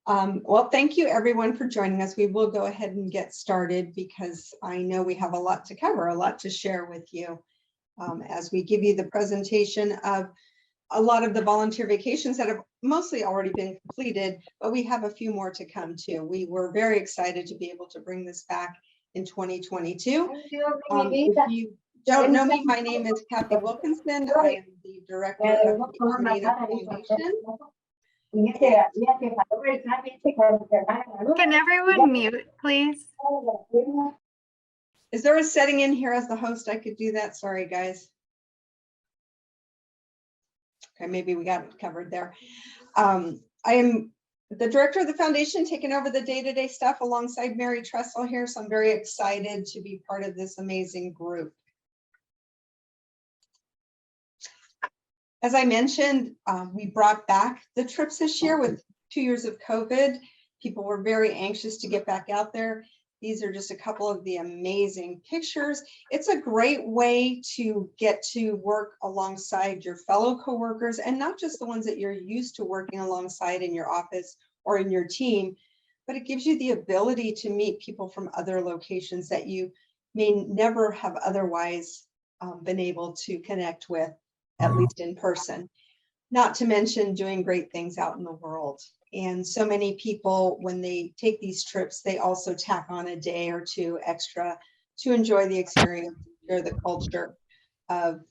Well, thank you everyone for joining us. We will go ahead and get started because I know we have a lot to cover, a lot to share with you as we give you the presentation of a lot of the volunteer vacations that have mostly already been completed, but we have a few more to come too. We were very excited to be able to bring this back in 2022. If you don't know me, my name is Kathy Wilkinson. I am the director of the Armanino Foundation. Can everyone mute, please? Is there a setting in here as the host I could do that? Sorry, guys. Okay, maybe we got it covered there. I am the director of the foundation, taking over the day-to-day stuff alongside Mary Tressel here, so I'm very excited to be part of this amazing group. As I mentioned, we brought back the trips this year with 2 years of COVID. People were very anxious to get back out there. These are just a couple of the amazing pictures. It's a great way to get to work alongside your fellow coworkers, and not just the ones that you're used to working alongside in your office or in your team, but it gives you the ability to meet people from other locations that you may never have otherwise been able to connect with, at least in person. Not to mention doing great things out in the world. And so many people, when they take these trips, they also tack on a day or two extra to enjoy the experience or the culture of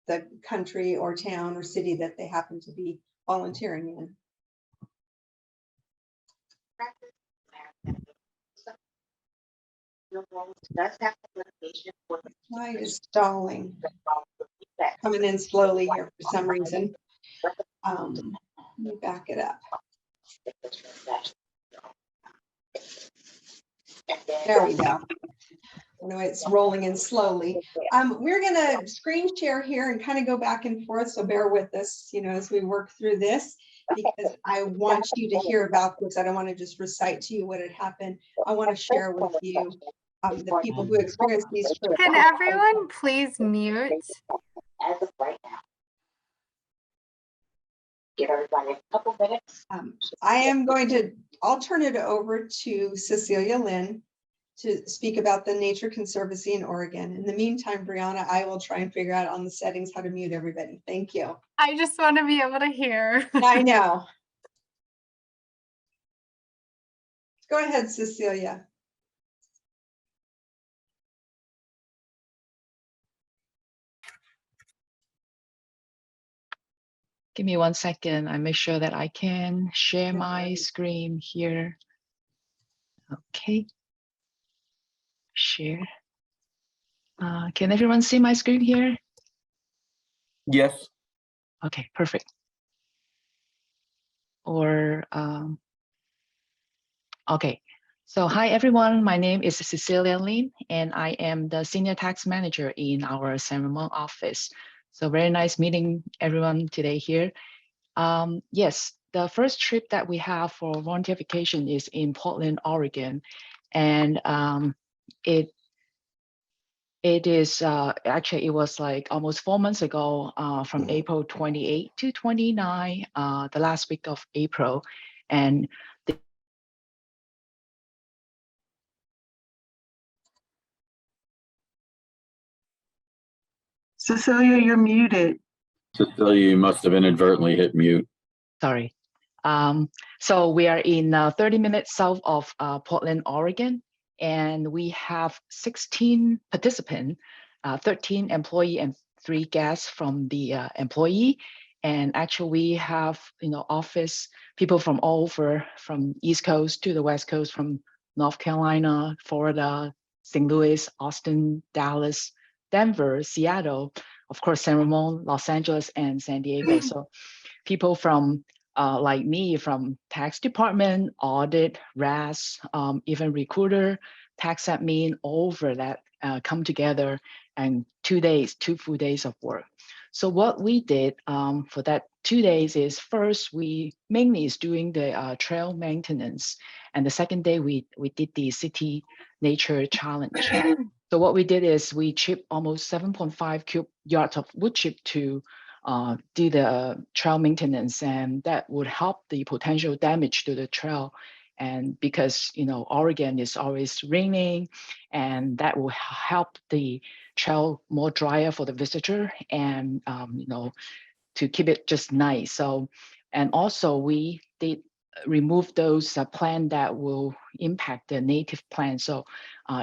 the country or town or city that they happen to be volunteering in. Slide is stalling. Coming in slowly here for some reason. Let me back it up. There we go. I know it's rolling in slowly. We're going to screen share here and kind of go back and forth, so bear with us, as we work through this, because I want you to hear about this. I don't want to just recite to you what had happened. I want to share with you the people who experienced these trips. Can everyone please mute? As of right now. Give everybody a couple minutes. I'll turn it over to Cecilia Lynn to speak about the Nature Conservancy in Oregon. In the meantime, Brianna, I will try and figure out on the settings how to mute everybody. Thank you. I just want to be able to hear. I know. Go ahead, Cecilia. Give me 1 second. I make sure that I can share my screen here. Okay. Share. Can everyone see my screen here? Yes. Okay, perfect. Or, okay. So hi, everyone. My name is Cecilia Lin, and I am the Senior Tax Manager in our San Ramon office. So very nice meeting everyone today here. Yes, the first trip that we have for volunteer vacation is in Portland, Oregon. And it is actually, it was like almost 4 months ago, from April 28 to 29, the last week of April. And Cecilia, you're muted. Cecilia, you must have inadvertently hit mute. Sorry. So we are in 30 minutes south of Portland, Oregon, and we have 16 participants, 13 employee and 3 guests from the employee. And actually we have, office people from all over, from East Coast to the West Coast, from North Carolina, Florida, St. Louis, Austin, Dallas, Denver, Seattle, of course, San Ramon, Los Angeles, and San Diego. So people from like me, from tax department, audit, RAS, even recruiter, tax admin, all over that come together, and 2 days, 2 full days of work. So what we did for that 2 days is, first, we mainly is doing the trail maintenance. And the second day, we did the city nature challenge. So what we did is we chipped almost 7.5 cube yards of wood chip to do the trail maintenance, and that would help the potential damage to the trail. And because, Oregon is always raining, and that will help the trail more drier for the visitor, and, to keep it just nice. So, and also we did remove those plants that will impact the native plants. So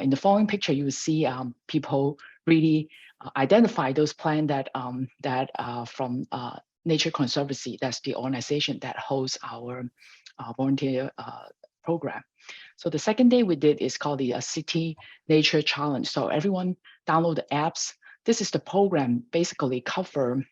in the following picture, you will see people really identify those plants that from Nature Conservancy. That's the organization that hosts our volunteer program. So the second day we did is called the City Nature Challenge. So everyone download the apps. This is the program basically cover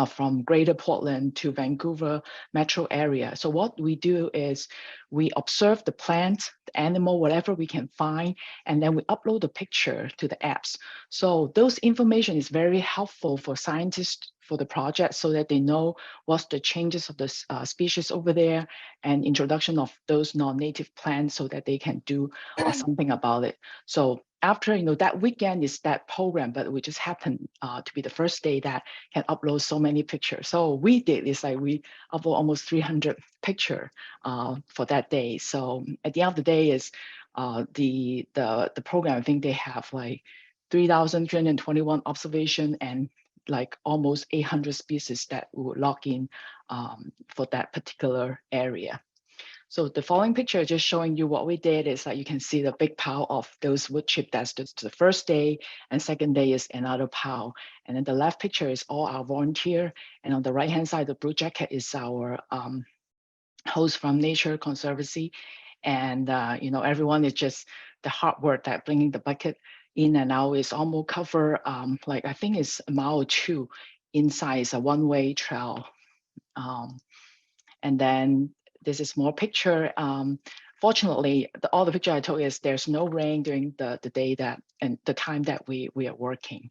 from Greater Portland to Vancouver metro area. So what we do is we observe the plant, the animal, whatever we can find, and then we upload the picture to the apps. So those information is very helpful for scientists for the project, so that they know what's the changes of the species over there, and introduction of those non-native plants, so that they can do something about it. So after, that weekend is that program, but we just happened to be the first day that can upload so many pictures. So we did is like we upload almost 300 picture for that day. So at the end of the day is the program, I think they have like 3,321 observation and like almost 800 species that will log in for that particular area. So the following picture just showing you what we did is that you can see the big pile of those wood chip. That's the first day, and second day is another pile. And then the left picture is all our volunteer. And on the right-hand side, the blue jacket is our host from Nature Conservancy. And, everyone is just the hard work that bringing the bucket in and out is almost cover, like I think it's a mile or two inside. It's a one-way trail. And then this is more picture. Fortunately, all the picture I told you is there's no rain during the day that and the time that we are working.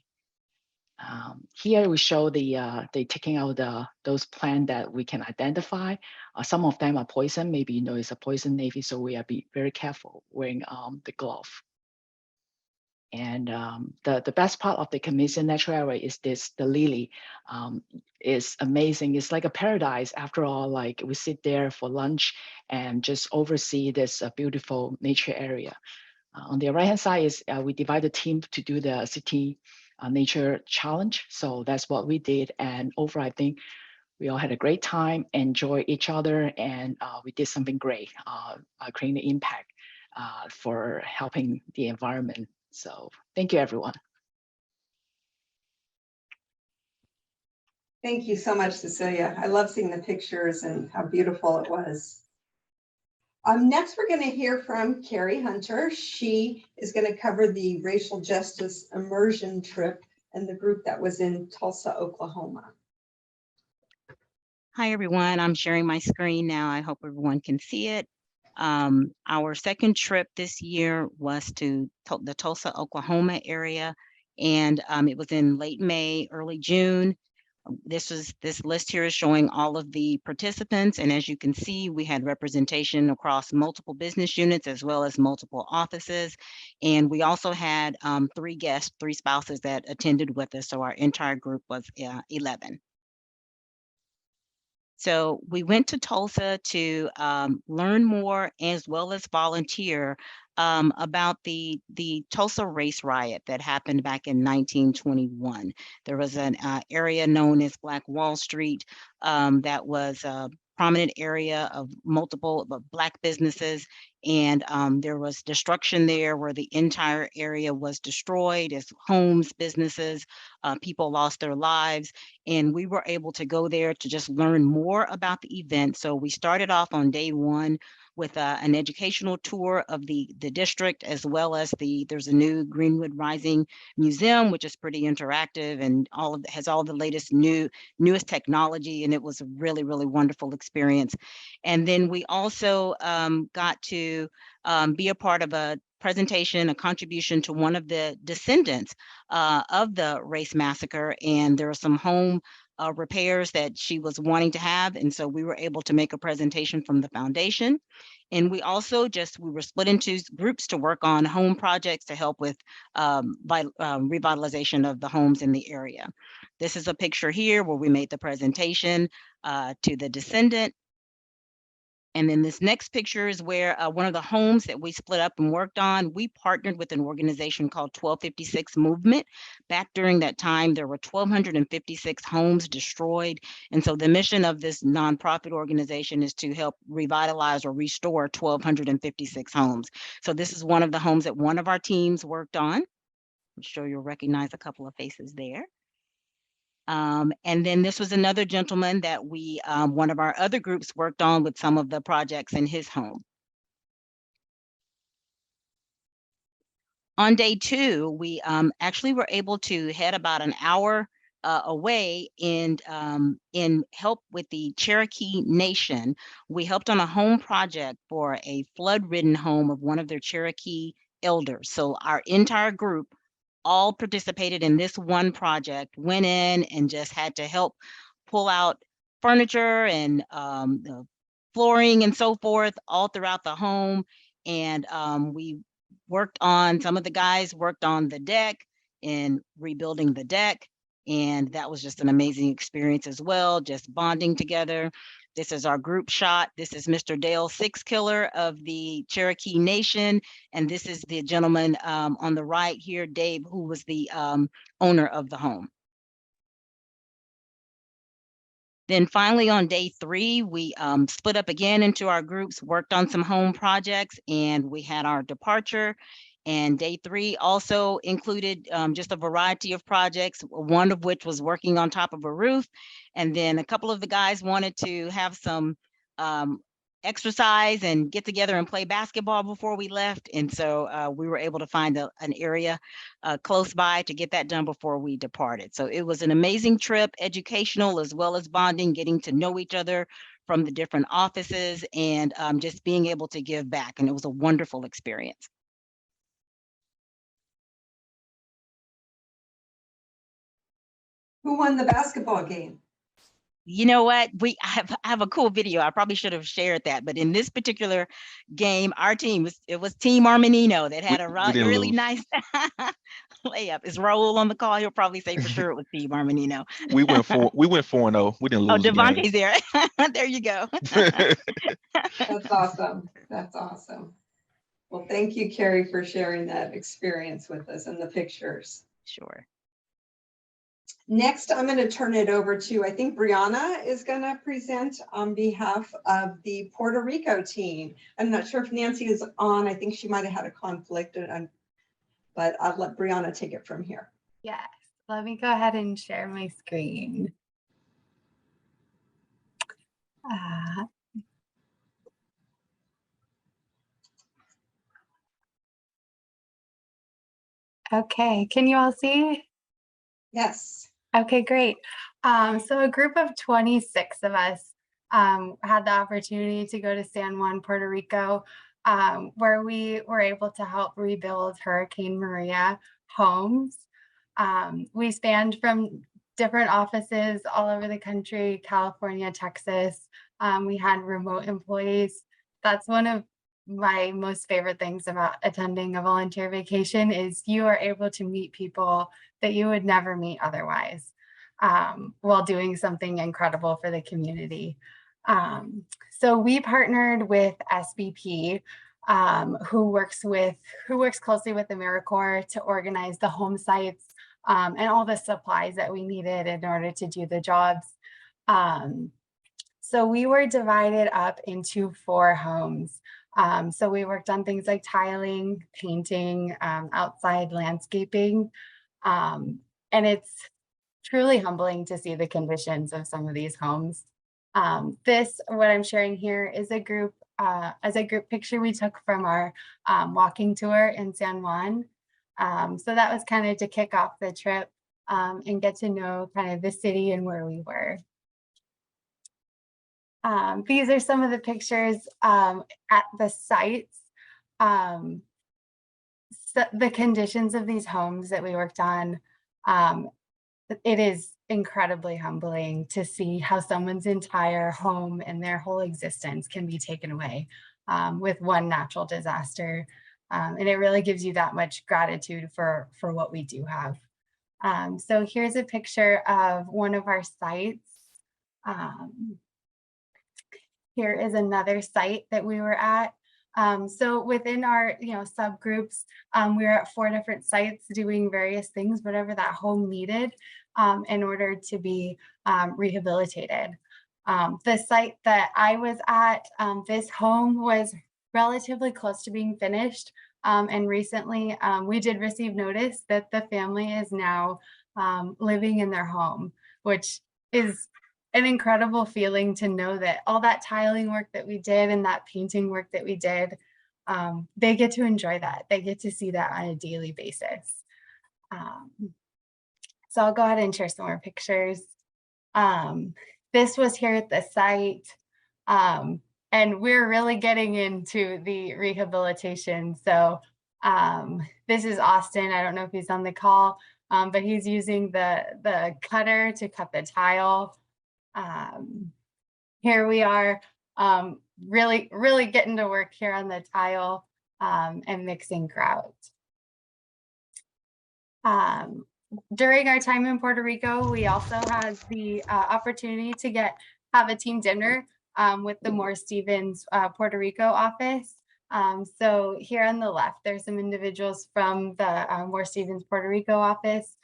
Here we show the taking out those plants that we can identify. Some of them are poison. Maybe it's a poison ivy, so we are be very careful wearing the glove. And the best part of the Commission Natural Area is the lily. Is amazing. It's like a paradise. After all, like we sit there for lunch and just oversee this beautiful nature area. On the right-hand side is we divide the team to do the city nature challenge. So that's what we did. And overall, I think we all had a great time, enjoy each other, and we did something great, creating impact for helping the environment. So thank you, everyone. Thank you so much, Cecilia. I love seeing the pictures and how beautiful it was. Next, we're going to hear from Carrie Hunter. She is going to cover the racial justice immersion trip and the group that was in Tulsa, Oklahoma. Hi, everyone. I'm sharing my screen now. I hope everyone can see it. Our second trip this year was to the Tulsa, Oklahoma area, and it was in late May, early June. This list here is showing all of the participants, and as you can see, we had representation across multiple business units as well as multiple offices, and we also had 3 guests, 3 spouses that attended with us, so our entire group was 11. So we went to Tulsa to learn more as well as volunteer about the Tulsa race riot that happened back in 1921. There was an area known as Black Wall Street that was a prominent area of multiple Black businesses, and there was destruction there where the entire area was destroyed as homes, businesses, people lost their lives, and we were able to go there to just learn more about the event. So we started off on day 1 with an educational tour of the district, as well as there's a new Greenwood Rising Museum, which is pretty interactive and has all the latest newest technology, and it was a really, really wonderful experience. And then we also got to be a part of a presentation, a contribution to one of the descendants of the race massacre, and there are some home repairs that she was wanting to have, and so we were able to make a presentation from the foundation. And we also we were split into groups to work on home projects to help with revitalization of the homes in the area. This is a picture here where we made the presentation to the descendant. And then this next picture is where one of the homes that we split up and worked on, we partnered with an organization called 1256 Movement. Back during that time, there were 1,256 homes destroyed. And so the mission of this nonprofit organization is to help revitalize or restore 1,256 homes. So this is one of the homes that one of our teams worked on. I'm sure you'll recognize a couple of faces there. And then this was another gentleman that we, one of our other groups worked on with some of the projects in his home. On day 2, we actually were able to head about an hour away and in help with the Cherokee Nation. We helped on a home project for a flood-ridden home of one of their Cherokee elders. So our entire group all participated in this one project, went in and just had to help pull out furniture and the flooring and so forth all throughout the home. And we worked on, some of the guys worked on the deck and rebuilding the deck. And that was just an amazing experience as well, just bonding together. This is our group shot. This is Mr. Dale Sixkiller of the Cherokee Nation. And this is the gentleman on the right here, Dave, who was the owner of the home. Then finally on day 3, we split up again into our groups, worked on some home projects, and we had our departure. And day 3 also included just a variety of projects, one of which was working on top of a roof. And then a couple of the guys wanted to have some exercise and get together and play basketball before we left. And so we were able to find an area close by to get that done before we departed. So it was an amazing trip, educational as well as bonding, getting to know each other from the different offices and just being able to give back. And it was a wonderful experience. Who won the basketball game? You know what? I have a cool video. I probably should have shared that, but in this particular game, our team it was Team Armanino that had We didn't really lose. nice layup. Is Raul on the call? He'll probably say for sure it was Team Armanino. We went 4-0. We didn't Oh, lose the Devontae's game. there. There you go. That's awesome. That's awesome. Well, thank you, Carrie, for sharing that experience with us and the pictures. Sure. Next, I'm going to turn it over to, I think Brianna is going to present on behalf of the Puerto Rico team. I'm not sure if Nancy is on. I think she might have had a conflict, but I'll let Brianna take it from here. Yes, let me go ahead and share my screen. Okay, can you all see? Yes. Okay, great. So a group of 26 of us had the opportunity to go to San Juan, Puerto Rico, where we were able to help rebuild Hurricane Maria homes. We spanned from different offices all over the country, California, Texas. We had remote employees. That's one of my most favorite things about attending a volunteer vacation is you are able to meet people that you would never meet otherwise while doing something incredible for the community. So we partnered with SBP, who works closely with AmeriCorps to organize the home sites and all the supplies that we needed in order to do the jobs. So we were divided up into 4 homes. So we worked on things like tiling, painting, outside landscaping. And it's truly humbling to see the conditions of some of these homes. What I'm sharing here is a group picture we took from our walking tour in San Juan. So that was kind of to kick off the trip and get to know kind of the city and where we were. These are some of the pictures at the sites. So the conditions of these homes that we worked on, it is incredibly humbling to see how someone's entire home and their whole existence can be taken away with one natural disaster. And it really gives you that much gratitude for what we do have. So here's a picture of one of our sites. Here is another site that we were at. So within our subgroups, we were at 4 different sites doing various things, whatever that home needed in order to be rehabilitated. The site that I was at, this home was relatively close to being finished. And recently we did receive notice that the family is now living in their home, which is an incredible feeling to know that all that tiling work that we did and that painting work that we did, they get to enjoy that. They get to see that on a daily basis. So I'll go ahead and share some more pictures. This was here at the site. And we're really getting into the rehabilitation. So this is Austin. I don't know if he's on the call, but he's using the cutter to cut the tile. Here we are really getting to work here on the tile and mixing grout. During our time in Puerto Rico, we also had the opportunity to have a team dinner with the Moore Stevens Puerto Rico office. So here on the left, there's some individuals from the Moore Stevens Puerto Rico office.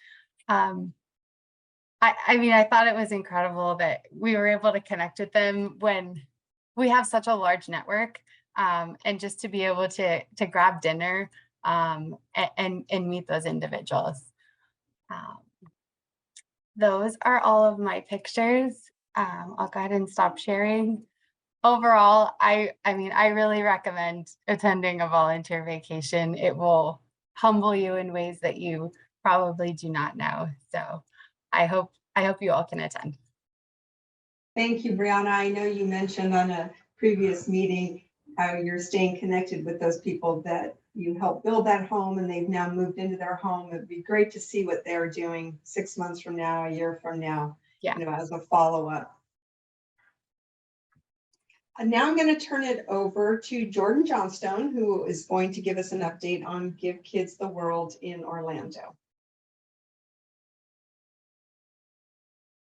I mean, I thought it was incredible that we were able to connect with them when we have such a large network, and just to be able to grab dinner and meet those individuals. Those are all of my pictures. I'll go ahead and stop sharing. Overall, I mean, I really recommend attending a volunteer vacation. It will humble you in ways that you probably do not know. So I hope you all can attend. Thank you, Brianna. I know you mentioned on a previous meeting how you're staying connected with those people that you helped build that home and they've now moved into their home. It'd be great to see what they're doing 6 months from now, a year from now, Yeah. as a follow-up. And now I'm going to turn it over to Jordan Johnstone, who is going to give us an update on Give Kids the World in Orlando.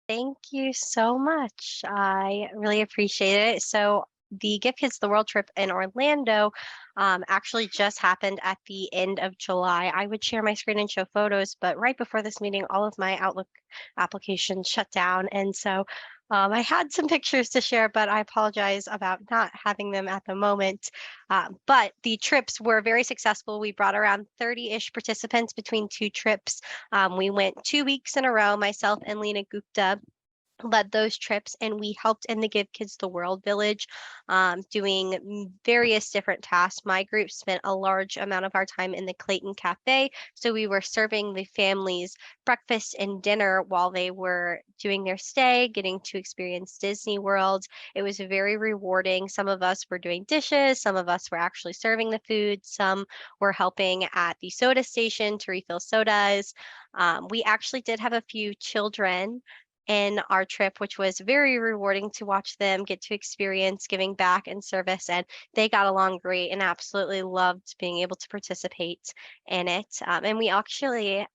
Thank you so much. I really appreciate it. So the Give Kids the World trip in Orlando actually just happened at the end of July. I would share my screen and show photos, but right before this meeting, all of my Outlook applications shut down. And so I had some pictures to share, but I apologize about not having them at the moment. But the trips were very successful. We brought around 30-ish participants between 2 trips. We went 2 weeks in a row. Myself and Lena Gupta led those trips, and we helped in the Give Kids the World Village, doing various different tasks. My group spent a large amount of our time in the Clayton Cafe, so we were serving the families breakfast and dinner while they were doing their stay, getting to experience Disney World. It was very rewarding. Some of us were doing dishes, some of us were actually serving the food, some were helping at the soda station to refill sodas. We actually did have a few children in our trip, which was very rewarding to watch them get to experience giving back and service. And they got along great and absolutely loved being able to participate in it. And we actually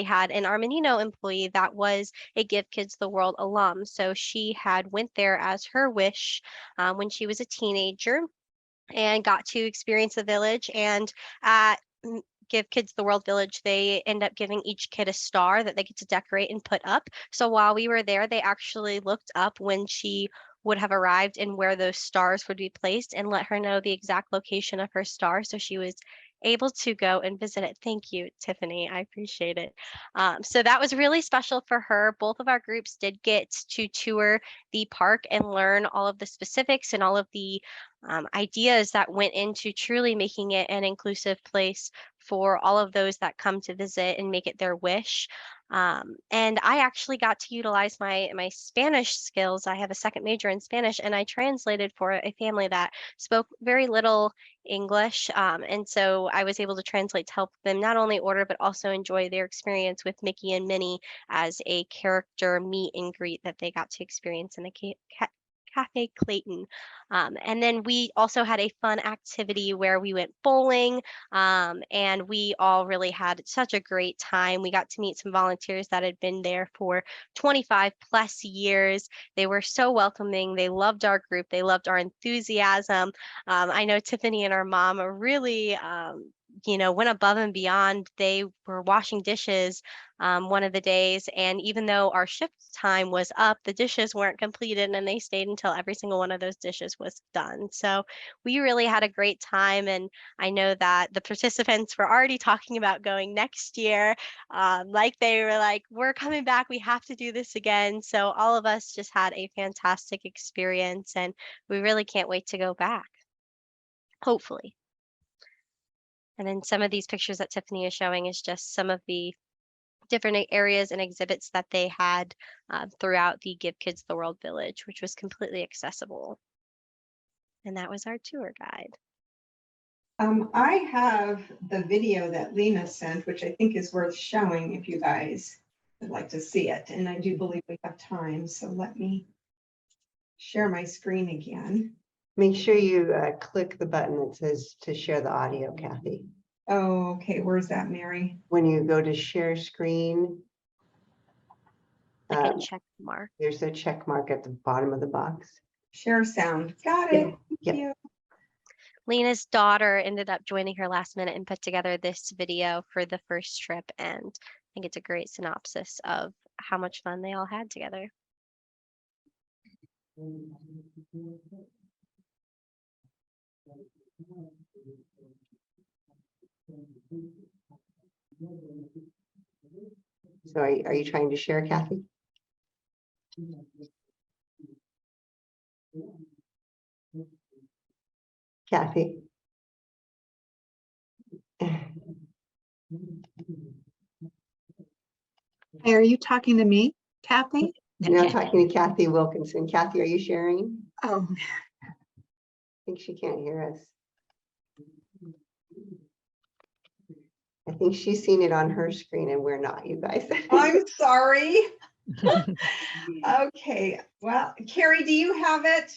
had an Armanino employee that was a Give Kids the World alum. So she had went there as her wish when she was a teenager and got to experience the village. And at Give Kids the World Village, they end up giving each kid a star that they get to decorate and put up. So while we were there, they actually looked up when she would have arrived and where those stars would be placed and let her know the exact location of her star. So she was able to go and visit it. Thank you, Tiffany. I appreciate it. So that was really special for her. Both of our groups did get to tour the park and learn all of the specifics and all of the ideas that went into truly making it an inclusive place for all of those that come to visit and make it their wish. And I actually got to utilize my Spanish skills. I have a second major in Spanish, and I translated for a family that spoke very little English. And so I was able to translate to help them not only order, but also enjoy their experience with Mickey and Minnie as a character meet and greet that they got to experience in the Cafe Clayton. And then we also had a fun activity where we went bowling, and we all really had such a great time. We got to meet some volunteers that had been there for 25 plus years. They were so welcoming. They loved our group. They loved our enthusiasm. I know Tiffany and our mom are really, went above and beyond. They were washing dishes one of the days, and even though our shift time was up, the dishes weren't completed, and they stayed until every single one of those dishes was done. So we really had a great time, and I know that the participants were already talking about going next year. Like they were like, we're coming back, we have to do this again. So all of us just had a fantastic experience, and we really can't wait to go back, hopefully. And then some of these pictures that Tiffany is showing is just some of the different areas and exhibits that they had throughout the Give Kids the World Village, which was completely accessible. And that was our tour guide. I have the video that Lena sent, which I think is worth showing if you guys would like to see it. And I do believe we have time, so let me share my screen again. Make sure you click the button that says to share the audio, Kathy. Oh, okay, where's that, Mary? When you go to share screen, Like a check mark. there's a check mark at the bottom of the box. Share sound. Got it. Thank you. Lena's daughter ended up joining her last minute and put together this video for the first trip. And I think it's a great synopsis of how much fun they all had together. So are you trying to share, Kathy? Kathy? Hey, are you talking to me, Kathy? No, I'm talking to Kathy Wilkinson. Kathy, are you sharing? Oh, I think she can't hear us. I think she's seen it on her screen and we're not, you guys. I'm sorry. Okay, well, Carrie, do you have it?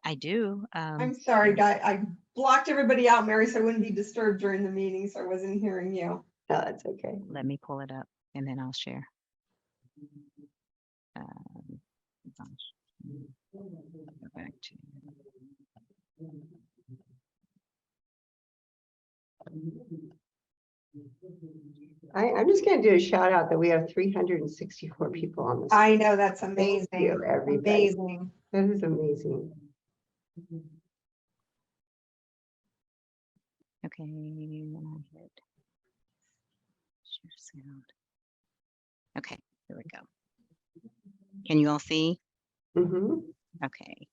I do. I'm sorry, guy. I blocked everybody out, Mary, so I wouldn't be disturbed during the meeting, so I wasn't hearing you. No, that's okay. Let me pull it up and then I'll share. Go back to. I'm just going to do a shout out that we have 364 people on this. I know, that's Thank amazing. you, everybody. Amazing. That is amazing. Okay, then I hit share sound. Okay, here we go. Can you all see? Mm-hmm. Okay.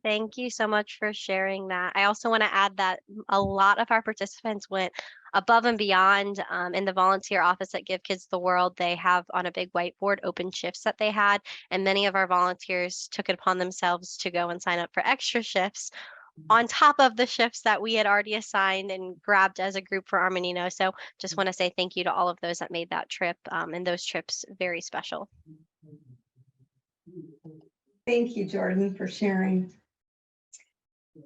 Thank you so much for sharing that. I also want to add that a lot of our participants went above and beyond in the volunteer office at Give Kids the World. They have on a big whiteboard open shifts that they had, and many of our volunteers took it upon themselves to go and sign up for extra shifts on top of the shifts that we had already assigned and grabbed as a group for Armanino. So just want to say thank you to all of those that made that trip and those trips very special. Thank you, Jordan, for sharing.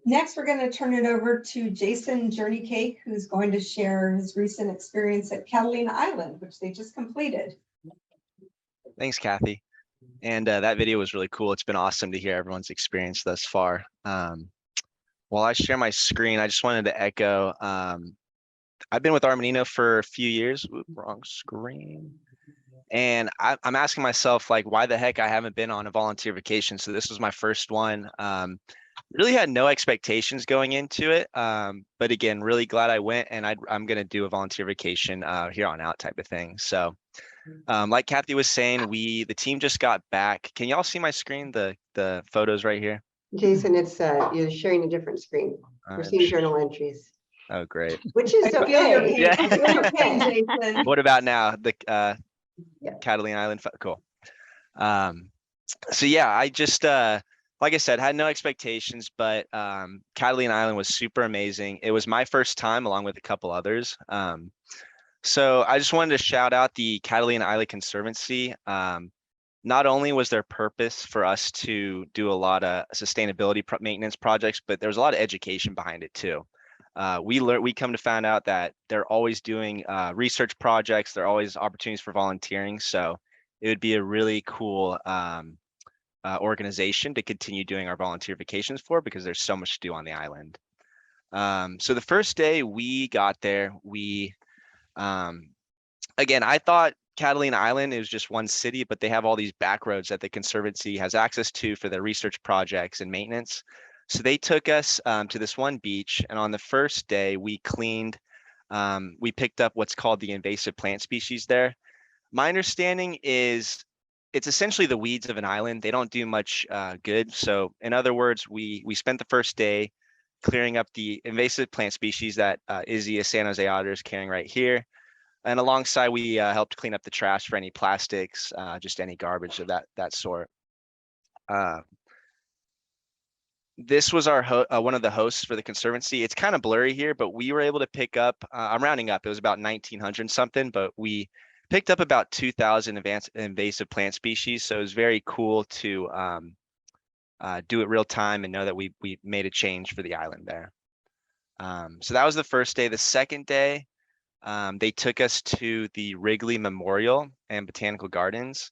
Next, we're going to turn it over to Jason Journey Cake, who's going to share his recent experience at Catalina Island, which they just completed. Thanks, Kathy. And that video was really cool. It's been awesome to hear everyone's experience thus far. While I share my screen, I just wanted to echo, I've been with Armanino for a few years. Oops, wrong screen. And I'm asking myself, like, why the heck I haven't been on a volunteer vacation. So this was my first one. Really had no expectations going into it. But again, really glad I went, and I'm going to do a volunteer vacation here on out type of thing. So like Kathy was saying, the team just got back. Can y'all see my screen, the photos right here? Jason, it's you're sharing a different screen. We're seeing journal entries. Oh, great. Which is I feel your okay. pain. Yeah. I feel your pain, Jason. What about now? The Yeah. Catalina Island, cool. So yeah, I just like I said, had no expectations, but Catalina Island was super amazing. It was my first time along with a couple others. So I just wanted to shout out the Catalina Island Conservancy. Not only was their purpose for us to do a lot of sustainability maintenance projects, but there was a lot of education behind it too. We come to find out that they're always doing research projects. There are always opportunities for volunteering. So it would be a really cool organization to continue doing our volunteer vacations for, because there's so much to do on the island. So the first day we got there, again, I thought Catalina Island is just one city, but they have all these back roads that the Conservancy has access to for their research projects and maintenance. So they took us to this one beach, and on the first day we cleaned, we picked up what's called the invasive plant species there. My understanding is it's essentially the weeds of an island. They don't do much good. So in other words, we spent the first day clearing up the invasive plant species that Izzy, a San Jose otter, is carrying right here. And alongside, we helped clean up the trash for any plastics, just any garbage of that sort. This was our one of the hosts for the Conservancy. It's kind of blurry here, but we were able to pick up, I'm rounding up, it was about 1,900 something, but we picked up about 2,000 invasive plant species. So it was very cool to do it real time and know that we made a change for the island there. So that was the first day. The second day, they took us to the Wrigley Memorial and Botanical Gardens.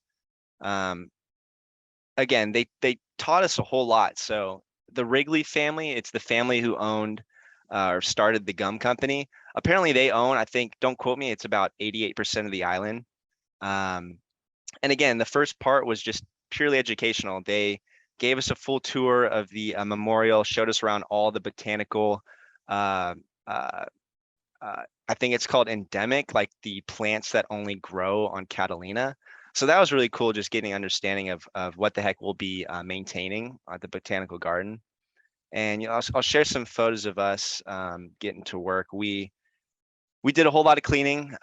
Again, they taught us a whole lot. So the Wrigley family, it's the family who owned or started the gum company. Apparently they own, I think, don't quote me, it's about 88% of the island. And again, the first part was just purely educational. They gave us a full tour of the memorial, showed us around all the botanical, I think it's called endemic, like the plants that only grow on Catalina. So that was really cool, just getting understanding of what the heck we'll be maintaining at the botanical garden. And you know, I'll share some photos of us getting to work. We did a whole lot of cleaning.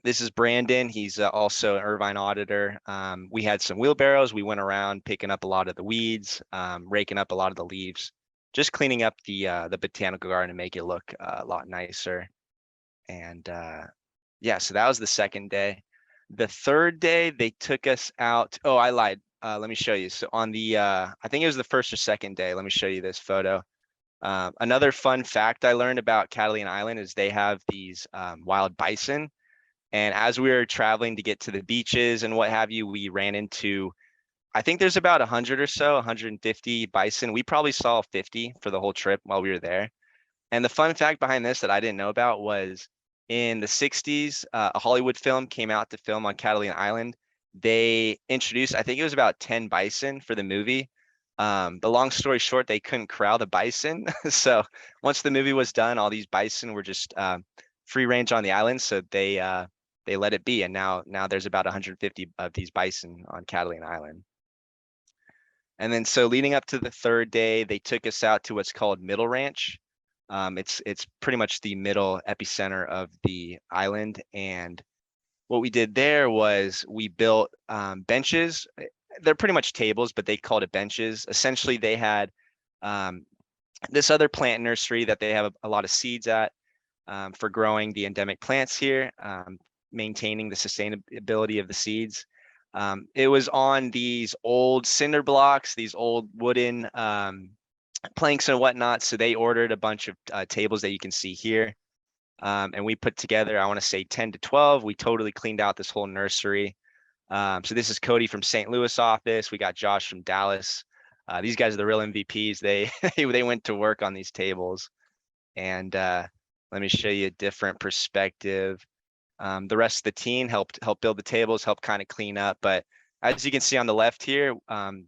This is Brandon. He's also an Irvine auditor. We had some wheelbarrows. We went around picking up a lot of the weeds, raking up a lot of the leaves, just cleaning up the botanical garden to make it look a lot nicer. And yeah, so that was the second day. The third day, they took us out. Oh, I lied. Let me show you. So on the, I think it was the first or second day. Let me show you this photo. Another fun fact I learned about Catalina Island is they have these wild bison. And as we were traveling to get to the beaches and what have you, we ran into, I think there's about 100 or so, 150 bison. We probably saw 50 for the whole trip while we were there. And the fun fact behind this that I didn't know about was in the 60s, a Hollywood film came out to film on Catalina Island. They introduced, I think it was about 10 bison for the movie. The long story short, they couldn't corral the bison. So once the movie was done, all these bison were just free range on the island. So they let it be. And now there's about 150 of these bison on Catalina Island. And then so leading up to the third day, they took us out to what's called Middle Ranch. It's pretty much the middle epicenter of the island. And what we did there was we built benches. They're pretty much tables, but they called it benches. Essentially, they had this other plant nursery that they have a lot of seeds at for growing the endemic plants here, maintaining the sustainability of the seeds. It was on these old cinder blocks, these old wooden planks and whatnot. So they ordered a bunch of tables that you can see here. And we put together, I want to say 10 to 12. We totally cleaned out this whole nursery. So this is Cody from St. Louis office. We got Josh from Dallas. These guys are the real MVPs. They went to work on these tables. And let me show you a different perspective. The rest of the team helped build the tables, helped kind of clean up. But as you can see on the left here, on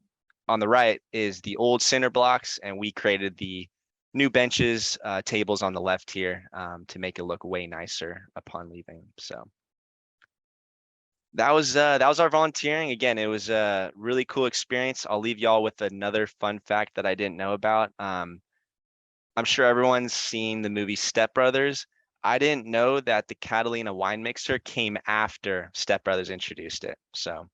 the right is the old cinder blocks, and we created the new benches, tables on the left here to make it look way nicer upon leaving. So that was our volunteering. Again, it was a really cool experience. I'll leave y'all with another fun fact that I didn't know about. I'm sure everyone's seen the movie Step Brothers. I didn't know that the Catalina wine mixer came after Step Brothers introduced it. So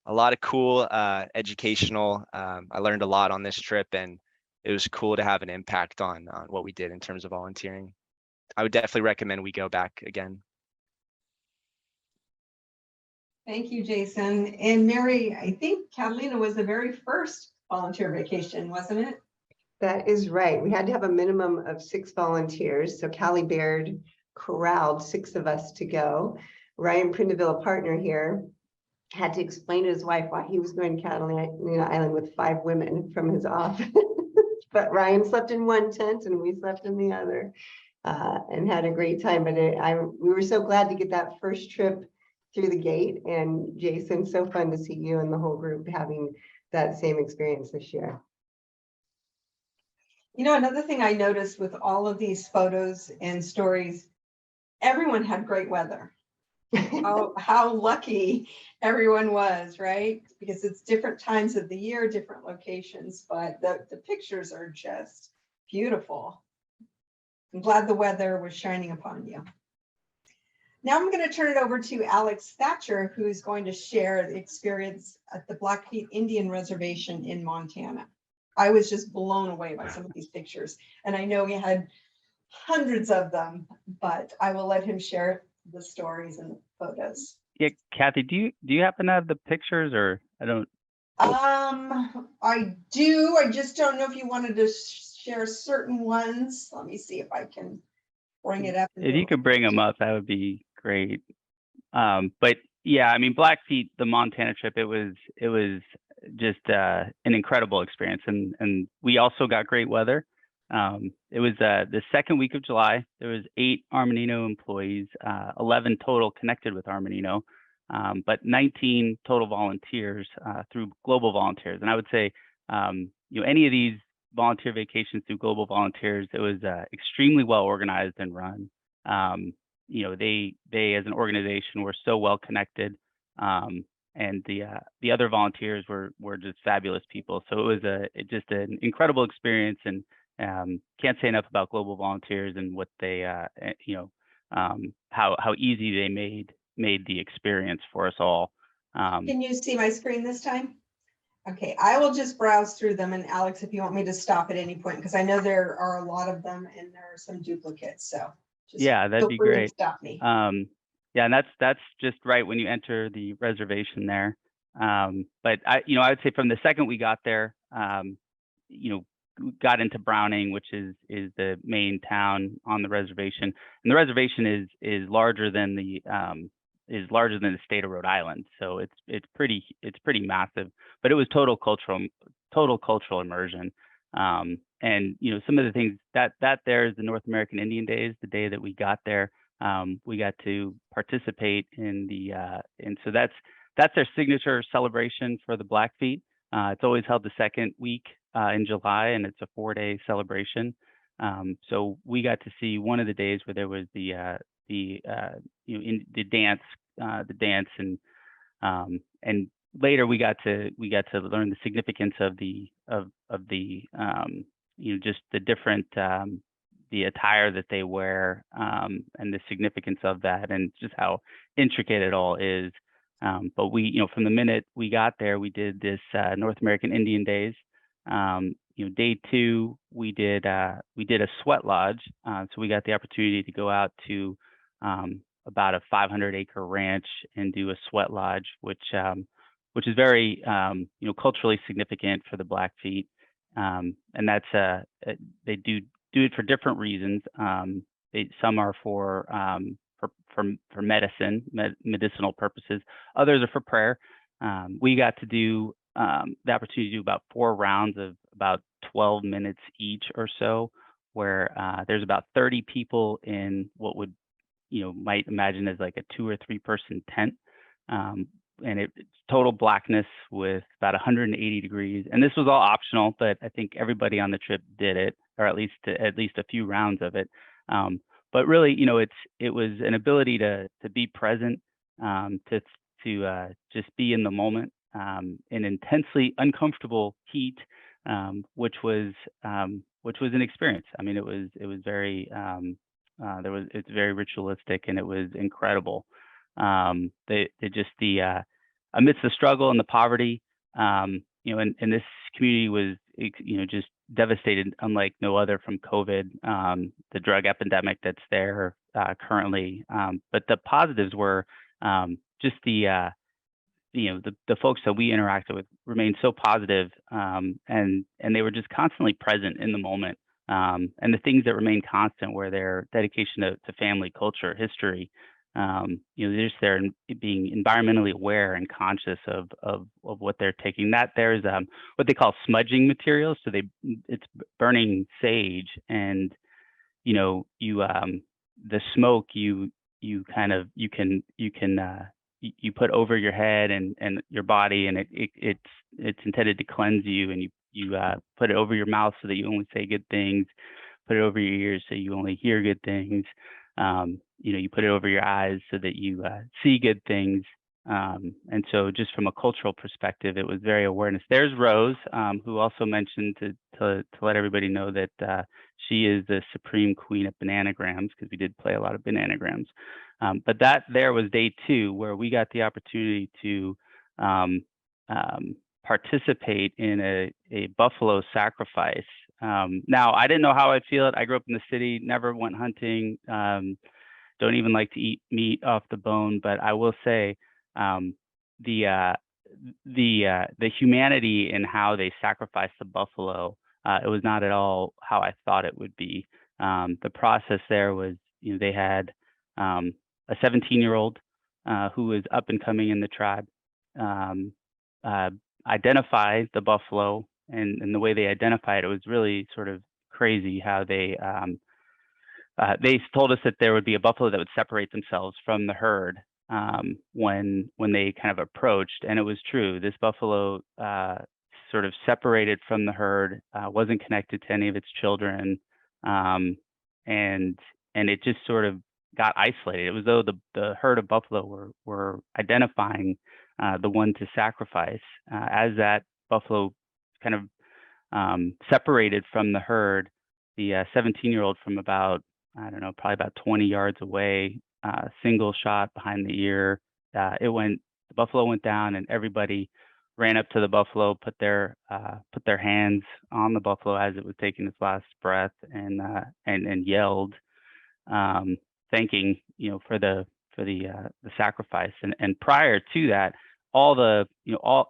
a lot of cool educational. I learned a lot on this trip, and it was cool to have an impact on what we did in terms of volunteering. I would definitely recommend we go back again. Thank you, Jason. And Mary, I think Catalina was the very first volunteer vacation, wasn't it? That is right. We had to have a minimum of 6 volunteers. So Callie Baird corralled 6 of us to go. Ryan Prindeville, a partner here, had to explain to his wife why he was going to Catalina Island with 5 women from his office. But Ryan slept in one tent and we slept in the other, and had a great time. But we were so glad to get that first trip through the gate. And Jason, so fun to see you and the whole group having that same experience this year. You know, another thing I noticed with all of these photos and stories, everyone had great weather. How lucky everyone was, right? Because it's different times of the year, different locations, but the pictures are just beautiful. I'm glad the weather was shining upon you. Now I'm going to turn it over to Alex Thatcher, who's going to share the experience at the Blackfeet Indian Reservation in Montana. I was just blown away by some of these pictures, and I know he had hundreds of them, but I will let him share the stories and the photos. Yeah, Kathy, do you happen to have the pictures, or I don't? I do. I just don't know if you wanted to share certain ones. Let me see if I can bring it up. If you could bring them up, that would be great. But yeah, I mean, Blackfeet, the Montana trip, it was just an incredible experience, and we also got great weather. It was the second week of July. There was 8 Armanino employees, 11 total connected with Armanino, but 19 total volunteers through Global Volunteers. And I would say, any of these volunteer vacations through Global Volunteers, it was extremely well organized and run. They as an organization were so well connected, and the other volunteers were just fabulous people. So it was just an incredible experience, and can't say enough about Global Volunteers and what they how easy they made the experience for us all. Can you see my screen this time? Okay, I will just browse through them, and Alex, if you want me to stop at any point, because I know there are a lot of them and there are some duplicates, so just yeah, that'd be great. Stop me. Yeah, and that's just right when you enter the reservation there. But I would say from the second we got there, got into Browning, which is the main town on the reservation, and the reservation is larger than the state of Rhode Island, so it's pretty massive. But it was total cultural immersion, and some of the things that there is the North American Indian Days. The day that we got there, we got to participate in the and so that's their signature celebration for the Blackfeet. It's always held the second week in July, and it's a 4-day celebration. So we got to see one of the days where there was the dance, and later we got to learn the significance of the just the different the attire that they wear, and the significance of that, and just how intricate it all is. But we, from the minute we got there, we did this North American Indian Days. Day 2, we did a sweat lodge. So we got the opportunity to go out to about a 500-acre ranch and do a sweat lodge, which which is very culturally significant for the Blackfeet, and that's they do it for different reasons. Some are for medicine, medicinal purposes. Others are for prayer. We got to do the opportunity to do about 4 rounds of about 12 minutes each or so, where there's about 30 people in what would might imagine as like a 2 or 3 person tent. And it's total blackness with about 180 degrees. And this was all optional, but I think everybody on the trip did it, or at least a few rounds of it. But really, it was an ability to be present, to just be in the moment, in intensely uncomfortable heat, which was an experience. I mean, it was very it's very ritualistic, and it was incredible. Amidst the struggle and the poverty, and this community was, just devastated, unlike no other from COVID, the drug epidemic that's there currently. But the positives were just the folks that we interacted with remained so positive, and they were just constantly present in the moment. And the things that remain constant were their dedication to family, culture, history. They're just there and being environmentally aware and conscious of what they're taking. That there's what they call smudging materials. So it's burning sage, and the smoke you put over your head and your body, and it's intended to cleanse you, and you put it over your mouth so that you only say good things, put it over your ears so you only hear good things. You put it over your eyes so that you see good things. And so just from a cultural perspective, it was very awareness. There's Rose, who also mentioned to let everybody know that she is the supreme queen of bananagrams, because we did play a lot of bananagrams. But that there was day 2, where we got the opportunity to participate in a buffalo sacrifice. Now, I didn't know how I'd feel it. I grew up in the city, never went hunting, don't even like to eat meat off the bone. But I will say, the humanity in how they sacrificed the buffalo, it was not at all how I thought it would be. The process there was, they had a 17-year-old who was up and coming in the tribe, identify the buffalo, and the way they identified it was really sort of crazy. How they told us that there would be a buffalo that would separate themselves from the herd when they kind of approached, and it was true. This buffalo sort of separated from the herd, wasn't connected to any of its children, and it just sort of got isolated. It was though the herd of buffalo were identifying the one to sacrifice. As that buffalo kind of separated from the herd, the 17-year-old from about, I don't know, probably about 20 yards away, single shot behind the ear. The buffalo went down, and everybody ran up to the buffalo, put their hands on the buffalo as it was taking its last breath, and yelled, thanking for the sacrifice. And prior to that,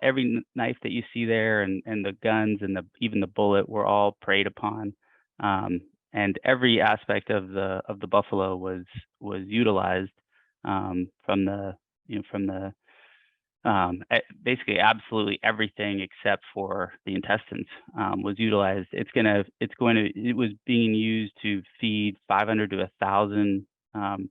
every knife that you see there, and the guns, and even the bullet, were all preyed upon, and every aspect of the buffalo was utilized, basically absolutely everything except for the intestines was utilized. It was being used to feed 500 to 1,000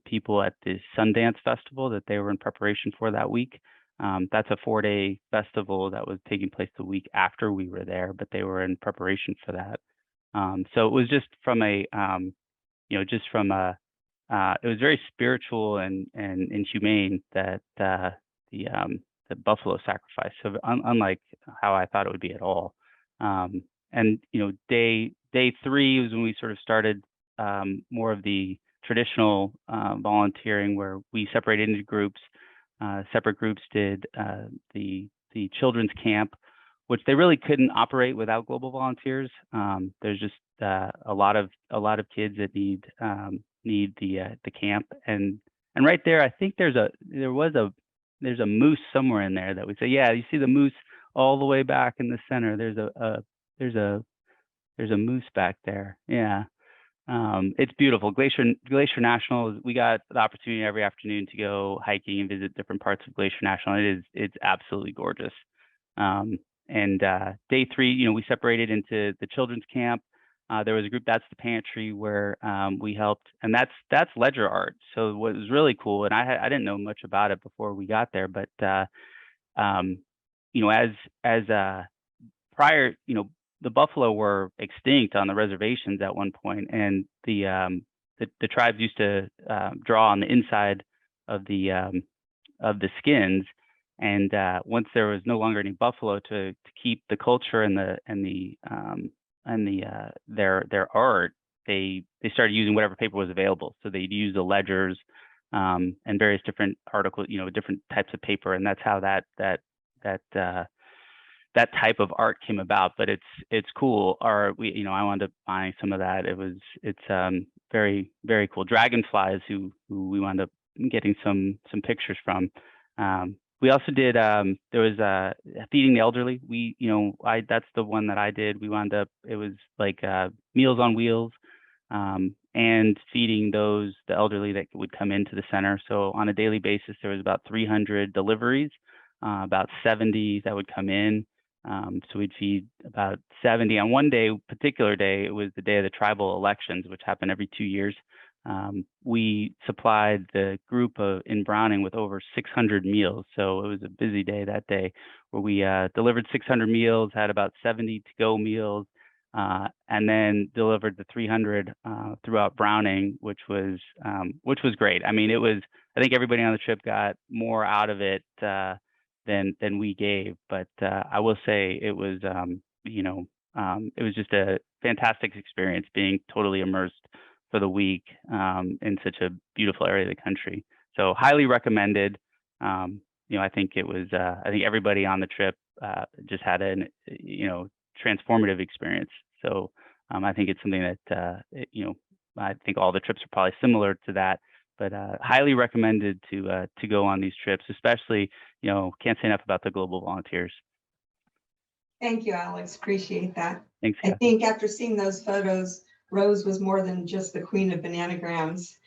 people at the Sundance Festival that they were in preparation for that week. That's a 4-day festival that was taking place the week after we were there, but they were in preparation for that. So it was just from it was very spiritual and humane, that the buffalo sacrifice. So unlike how I thought it would be at all. And day 3 was when we sort of started more of the traditional volunteering, where we separated into groups. Separate groups did the children's camp, which they really couldn't operate without global volunteers. There's just a lot of kids that need the camp, and right there, I think there was there's a moose somewhere in there that we say, yeah, you see the moose all the way back in the center. There's a moose back there. Yeah. It's beautiful. Glacier National, we got the opportunity every afternoon to go hiking and visit different parts of Glacier National. It's absolutely gorgeous. And day 3, we separated into the children's camp. There was a group, that's the pantry, where we helped, and that's ledger art. So what was really cool, and I didn't know much about it before we got there, but as prior, the buffalo were extinct on the reservations at one point, and the tribes used to draw on the inside of the skins, and once there was no longer any buffalo to keep the culture and their art, they started using whatever paper was available. So they'd use the ledgers and various different articles, different types of paper, and that's how that type of art came about. But it's cool. I wound up buying some of that. It's very, very cool. Dragonflies, who we wound up getting some pictures from. We also did, there was feeding the elderly. That's the one that I did. We wound up, it was like Meals on Wheels, and feeding the elderly that would come into the center. So on a daily basis, there was about 300 deliveries, about 70 that would come in. So we'd feed about 70 on one particular day. It was the day of the tribal elections, which happen every 2 years. We supplied the group in Browning with over 600 meals. So it was a busy day that day, where we delivered 600 meals, had about 70 to-go meals, and then delivered the 300 throughout Browning, which was great. I mean, I think everybody on the trip got more out of it than we gave. But I will say it was, it was just a fantastic experience being totally immersed for the week in such a beautiful area of the country. So highly recommended. I think it was, I think everybody on the trip just had an, transformative experience. So I think it's something that, I think all the trips are probably similar to that, but highly recommended to go on these trips, especially, can't say enough about the Global Volunteers. Thank you, Alex. Appreciate that. Thanks. I think after seeing those photos, Rose was more than just the queen of bananagrams.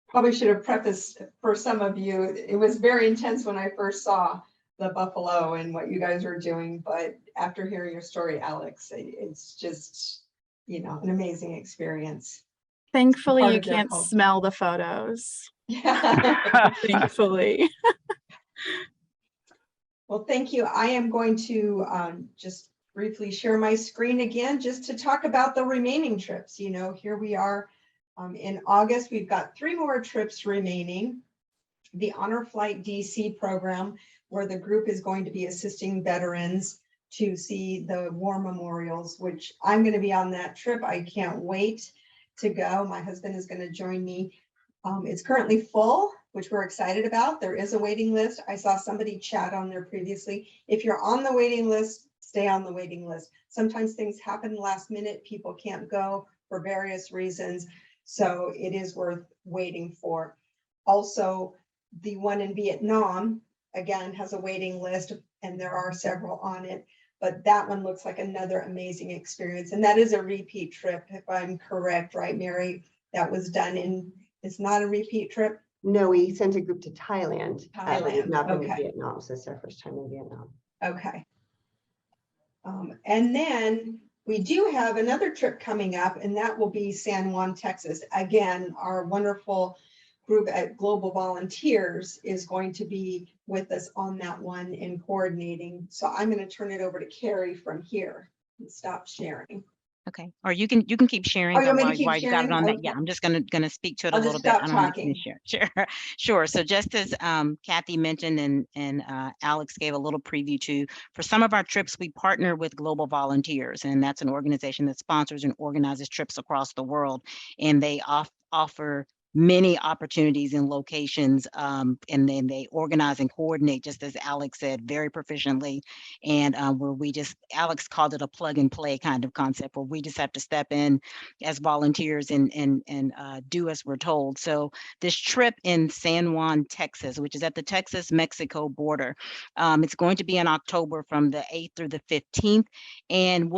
Probably should have prefaced for some of you, it was very intense when I first saw the buffalo and what you guys were doing, but after hearing your story, Alex, it's just, an amazing experience. Thankfully, Part you of their can't culture. smell the photos. Yeah. Thankfully. Well, thank you. I am going to just briefly share my screen again, just to talk about the remaining trips. Here we are in August. We've got 3 more trips remaining. The Honor Flight DC program, where the group is going to be assisting veterans to see the war memorials, which I'm going to be on that trip. I can't wait to go. My husband is going to join me. It's currently full, which we're excited about. There is a waiting list. I saw somebody chat on there previously. If you're on the waiting list, stay on the waiting list. Sometimes things happen last minute. People can't go for various reasons. So it is worth waiting for. Also, the one in Vietnam, again, has a waiting list, and there are several on it. But that one looks like another amazing experience. And that is a repeat trip, if I'm correct, right, Mary? That was done it's not a repeat trip? No, we sent a group to Thailand. Thailand, Not been to okay. Vietnam, so it's our first time in Vietnam. Okay. And then we do have another trip coming up, and that will be San Juan, Texas. Again, our wonderful group at Global Volunteers is going to be with us on that one and coordinating. So I'm going to turn it over to Carrie from here and stop sharing. Okay, or you can keep sharing. Oh, you want me to while keep you got it sharing? on that. Okay. Yeah, I'm just gonna speak to it I'll a just little bit. stop I don't have talking. to share. Sure. So just as Kathy mentioned and Alex gave a little preview to, for some of our trips, we partner with Global Volunteers, and that's an organization that sponsors and organizes trips across the world, and they offer many opportunities and locations, and then they organize and coordinate, just as Alex said, very proficiently. And where Alex called it a plug and play kind of concept, where we just have to step in as volunteers and do as we're told. So this trip in San Juan, Texas, which is at the Texas-Mexico border, it's going to be in October from the 8th through the 15th, and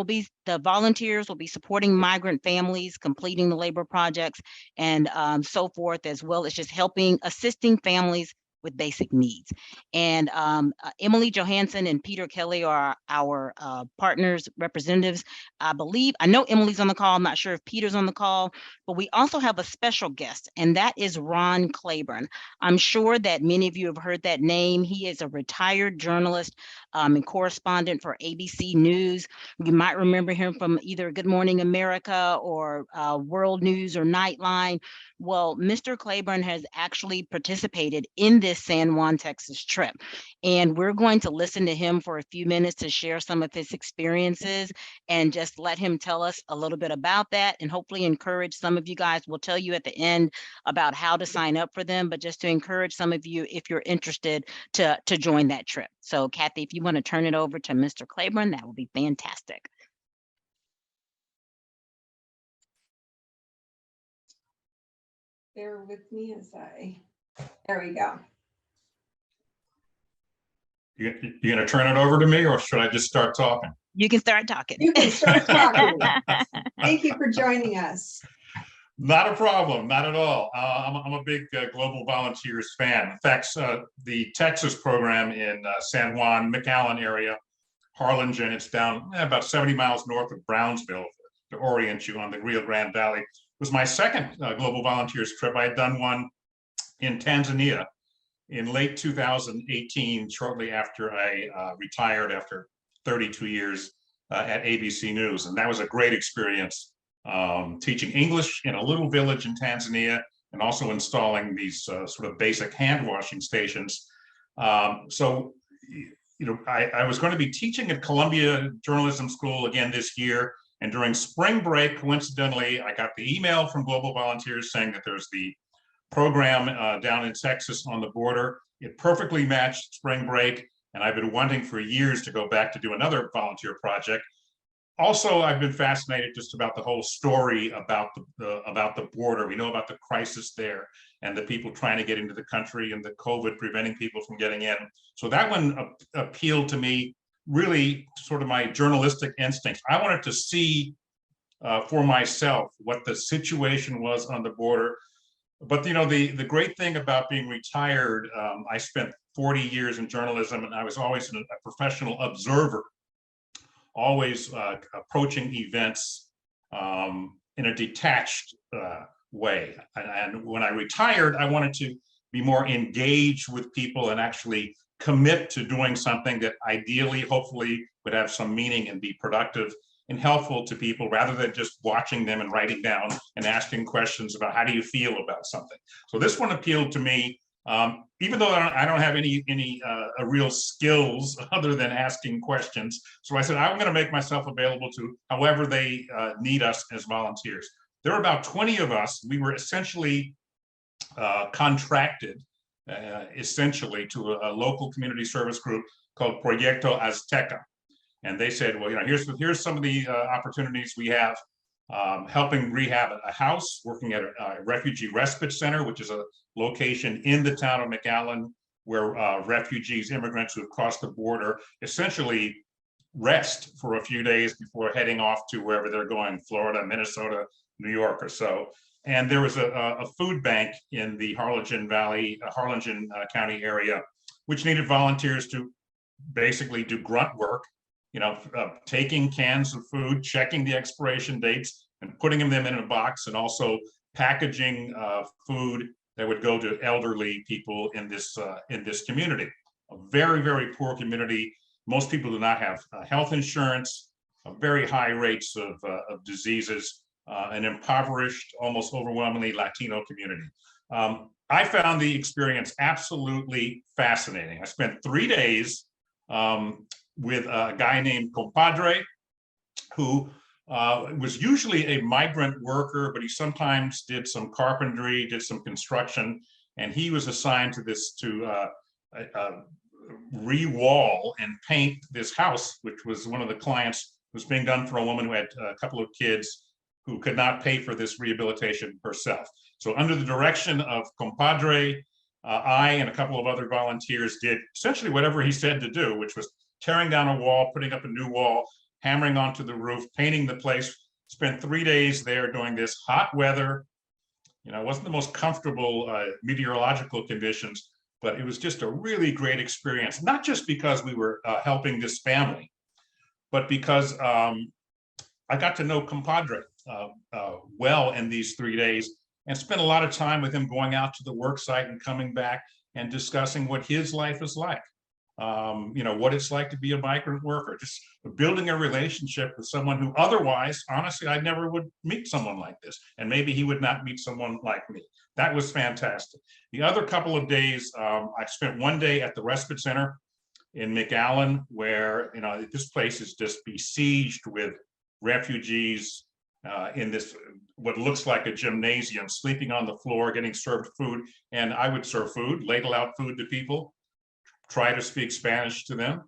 the volunteers will be supporting migrant families, completing the labor projects, and so forth, as well as just assisting families with basic needs. And Emily Johansson and Peter Kelly are our partners, representatives. I know Emily's on the call. I'm not sure if Peter's on the call, but we also have a special guest, and that is Ron Claiborne. I'm sure that many of you have heard that name. He is a retired journalist and correspondent for ABC News. You might remember him from either Good Morning America or World News or Nightline. Well, Mr. Claiborne has actually participated in this San Juan, Texas trip, and we're going to listen to him for a few minutes to share some of his experiences and just let him tell us a little bit about that, and hopefully encourage some of you guys. We'll tell you at the end about how to sign up for them, but just to encourage some of you, if you're interested, to join that trip. So Kathy, if you want to turn it over to Mr. Claiborne, that would be fantastic. Bear with me there we go. You gonna turn it over to me, or should I just start talking? You can start talking. You can start talking. Thank you for joining us. Not a problem, not at all. I'm a big Global Volunteers fan. In fact, the Texas program in San Juan, McAllen area, Harlingen, it's down about 70 miles north of Brownsville, to orient you on the Rio Grande Valley, was my second Global Volunteers trip. I had done one in Tanzania in late 2018, shortly after I retired after 32 years at ABC News. And that was a great experience, teaching English in a little village in Tanzania, and also installing these sort of basic hand washing stations. So, you know, I was going to be teaching at Columbia Journalism School again this year. And during spring break, coincidentally, I got the email from Global Volunteers saying that there's the program down in Texas on the border. It perfectly matched spring break, and I've been wanting for years to go back to do another volunteer project. Also, I've been fascinated just about the whole story about the border. We know about the crisis there and the people trying to get into the country and the COVID preventing people from getting in. So that one appealed to me, really sort of my journalistic instincts. I wanted to see for myself what the situation was on the border. But you know, the great thing about being retired, I spent 40 years in journalism, and I was always a professional observer, always approaching events in a detached way. And when I retired, I wanted to be more engaged with people and actually commit to doing something that ideally, hopefully, would have some meaning and be productive and helpful to people, rather than just watching them and writing down and asking questions about how do you feel about something. So this one appealed to me, even though I don't have any real skills other than asking questions. So I said, I'm going to make myself available to however they need us as volunteers. There are about 20 of us. We were essentially contracted essentially to a local community service group called Proyecto Azteca. And they said, well, you know, here's some of the opportunities we have, helping rehab a house, working at a refugee respite center, which is a location in the town of McAllen where refugees, immigrants who have crossed the border, essentially rest for a few days before heading off to wherever they're going, Florida, Minnesota, New York or so. And there was a food bank in the Harlingen Valley, Harlingen County area, which needed volunteers to basically do grunt work, you know, taking cans of food, checking the expiration dates and putting them in a box, and also packaging food that would go to elderly people in this community. A very, very poor community. Most people do not have health insurance, very high rates of diseases, an impoverished, almost overwhelmingly Latino community. I found the experience absolutely fascinating. I spent 3 days with a guy named Compadre, who was usually a migrant worker, but he sometimes did some carpentry, did some construction, and he was assigned to this re-wall and paint this house, which was one of the clients, was being done for a woman who had a couple of kids who could not pay for this rehabilitation herself. So under the direction of compadre, I and a couple of other volunteers did essentially whatever he said to do, which was tearing down a wall, putting up a new wall, hammering onto the roof, painting the place. Spent 3 days there doing this hot weather. You know, it wasn't the most comfortable meteorological conditions, but it was just a really great experience, not just because we were helping this family, but because I got to know compadre well in these 3 days and spent a lot of time with him going out to the work site and coming back and discussing what his life is like. You know, what it's like to be a migrant worker, just building a relationship with someone who otherwise, honestly, I never would meet someone like this. And maybe he would not meet someone like me. That was fantastic. The other couple of days, I spent 1 day at the respite center in McAllen, where, you know, this place is just besieged with refugees in this, what looks like a gymnasium, sleeping on the floor, getting served food. And I would serve food, ladle out food to people, try to speak Spanish to them.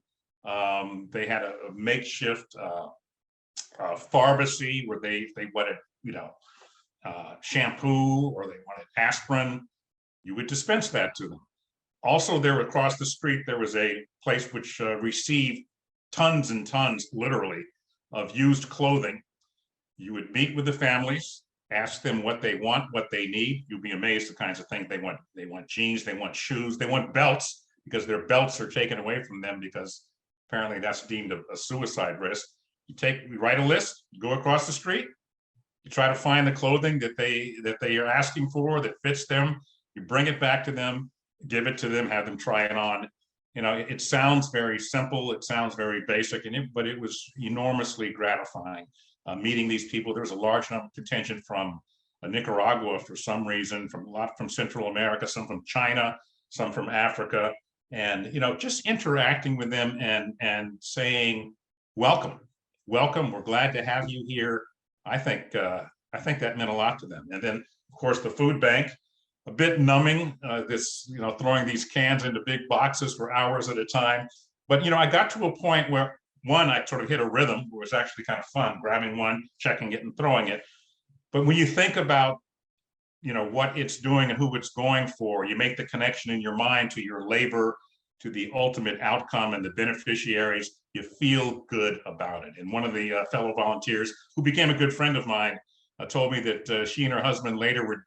They had a makeshift pharmacy where they wanted, you know, shampoo, or they wanted aspirin. You would dispense that to them. Also, there across the street, there was a place which received tons and tons, literally, of used clothing. You would meet with the families, ask them what they want, what they need. You'd be amazed the kinds of things they want. They want jeans, they want shoes, they want belts, because their belts are taken away from them because apparently that's deemed a suicide risk. You write a list, you go across the street, you try to find the clothing that they are asking for that fits them. You bring it back to them, give it to them, have them try it on. You know, it sounds very simple, it sounds very basic, but it was enormously gratifying meeting these people. There was a large number of contingent from Nicaragua for some reason, from a lot from Central America, some from China, some from Africa. And, you know, just interacting with them and saying, welcome, we're glad to have you here. I think that meant a lot to them. And then, of course, the food bank, a bit numbing, this, you know, throwing these cans into big boxes for hours at a time. But, you know, I got to a point where, one, I sort of hit a rhythm. It was actually kind of fun, grabbing one, checking it and throwing it. But when you think about, you know, what it's doing and who it's going for, you make the connection in your mind to your labor, to the ultimate outcome and the beneficiaries. You feel good about it. And one of the fellow volunteers, who became a good friend of mine, told me that she and her husband later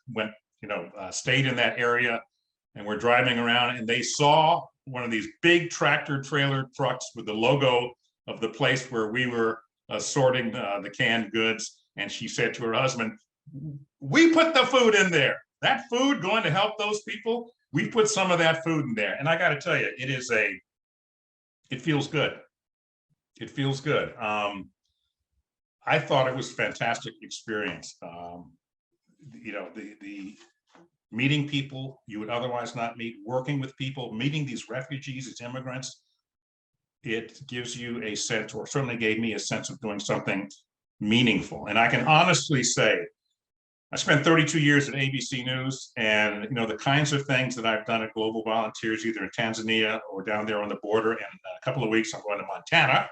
stayed in that area and were driving around, and they saw one of these big tractor trailer trucks with the logo of the place where we were sorting the canned goods. And she said to her husband, "We put the food in there. That food going to help those people. We put some of that food in there." And I got to tell you, it feels good. It feels good. I thought it was a fantastic experience. You know, the meeting people you would otherwise not meet, working with people, meeting these refugees, these immigrants, it gives you a sense, or certainly gave me a sense, of doing something meaningful. And I can honestly say, I spent 32 years at ABC News, and, you know, the kinds of things that I've done at Global Volunteers, either in Tanzania or down there on the border. In a couple of weeks, I'm going to Montana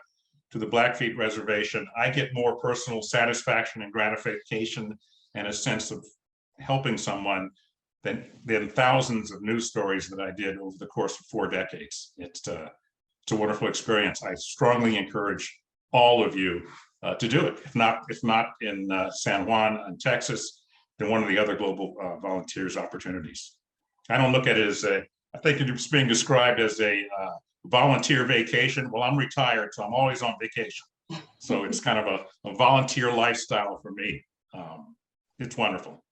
to the Blackfeet Reservation. I get more personal satisfaction and gratification and a sense of helping someone than thousands of news stories that I did over the course of 4 decades. It's a wonderful experience. I strongly encourage all of you to do it. If not in San Juan in Texas, then one of the other Global Volunteers opportunities. I don't look at it as I think it's being described as a volunteer vacation. Well, I'm retired, so I'm always on vacation. So it's kind of a volunteer lifestyle for me. It's wonderful.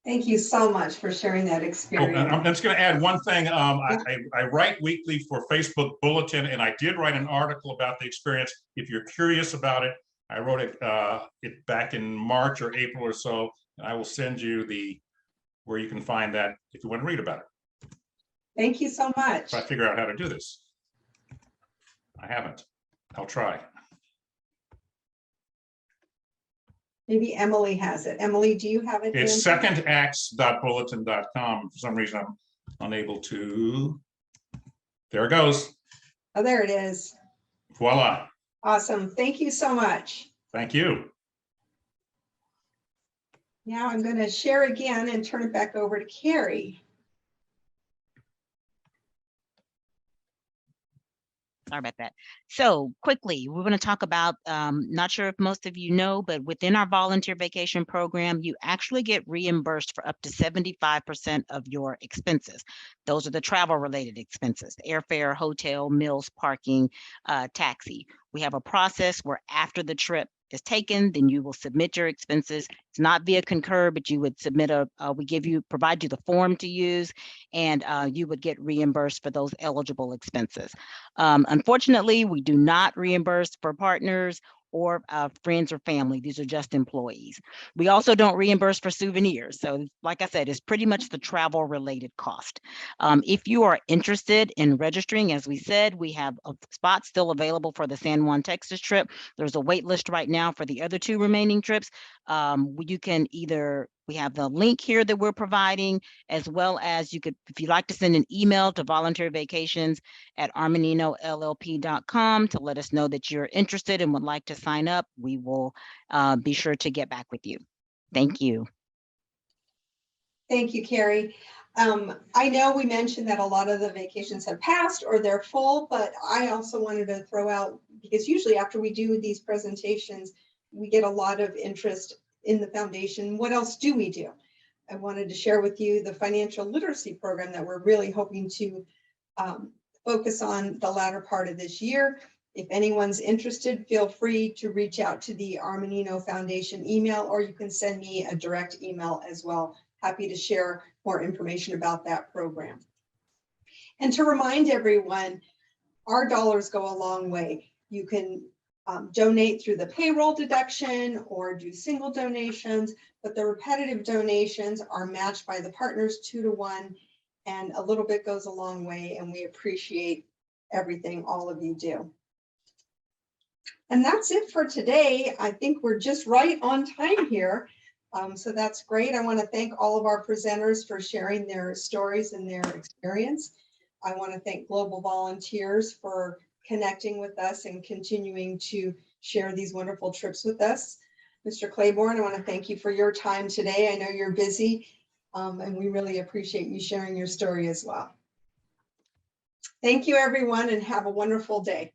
Thank you so much for sharing that experience. Oh, I'm just going to add one thing. I write weekly for Facebook Bulletin, and I did write an article about the experience. If you're curious about it, I wrote it back in March or April or so, and I will send you where you can find that if you want to read about it. Thank you so much. If I figure out how to do this. I haven't. I'll try. Maybe Emily has it. Emily, do you have it? It's handy? secondacts.bulletin.com. For some reason, I'm unable to. There it goes. Oh, there it is. Voila. Awesome. Thank you so much. Thank you. Now I'm going to share again and turn it back over to Carrie. Sorry about that. So quickly, we're going to talk about, not sure if most of you know, but within our volunteer vacation program, you actually get reimbursed for up to 75% of your expenses. Those are the travel related expenses, airfare, hotel, meals, parking, taxi. We have a process where after the trip is taken, then you will submit your expenses. It's not via Concur, but you would submit provide you the form to use, and you would get reimbursed for those eligible expenses. Unfortunately, we do not reimburse for partners or friends or family. These are just employees. We also don't reimburse for souvenirs. So like I said, it's pretty much the travel related cost. If you are interested in registering, as we said, we have a spot still available for the San Juan, Texas trip. There's a wait list right now for the other 2 remaining trips. You can we have the link here that we're providing, as well as you could, if you'd like to send an email to volunteervacations@armaninolp.com to let us know that you're interested and would like to sign up, we will be sure to get back with you. Thank you. Thank you, Carrie. I know we mentioned that a lot of the vacations have passed or they're full, but I also wanted to throw out, because usually after we do these presentations, we get a lot of interest in the foundation. What else do we do? I wanted to share with you the financial literacy program that we're really hoping to focus on the latter part of this year. If anyone's interested, feel free to reach out to the Armanino Foundation email, or you can send me a direct email as well. Happy to share more information about that program. And to remind everyone, our dollars go a long way. You can donate through the payroll deduction or do single donations, but the repetitive donations are matched by the partners 2 to 1, and a little bit goes a long way, and we appreciate everything all of you do. And that's it for today. I think we're just right on time here. So that's great. I want to thank all of our presenters for sharing their stories and their experience. I want to thank Global Volunteers for connecting with us and continuing to share these wonderful trips with us. Mr. Claiborne, I want to thank you for your time today. I know you're busy, and we really appreciate you sharing your story as well. Thank you, everyone, and have a wonderful day.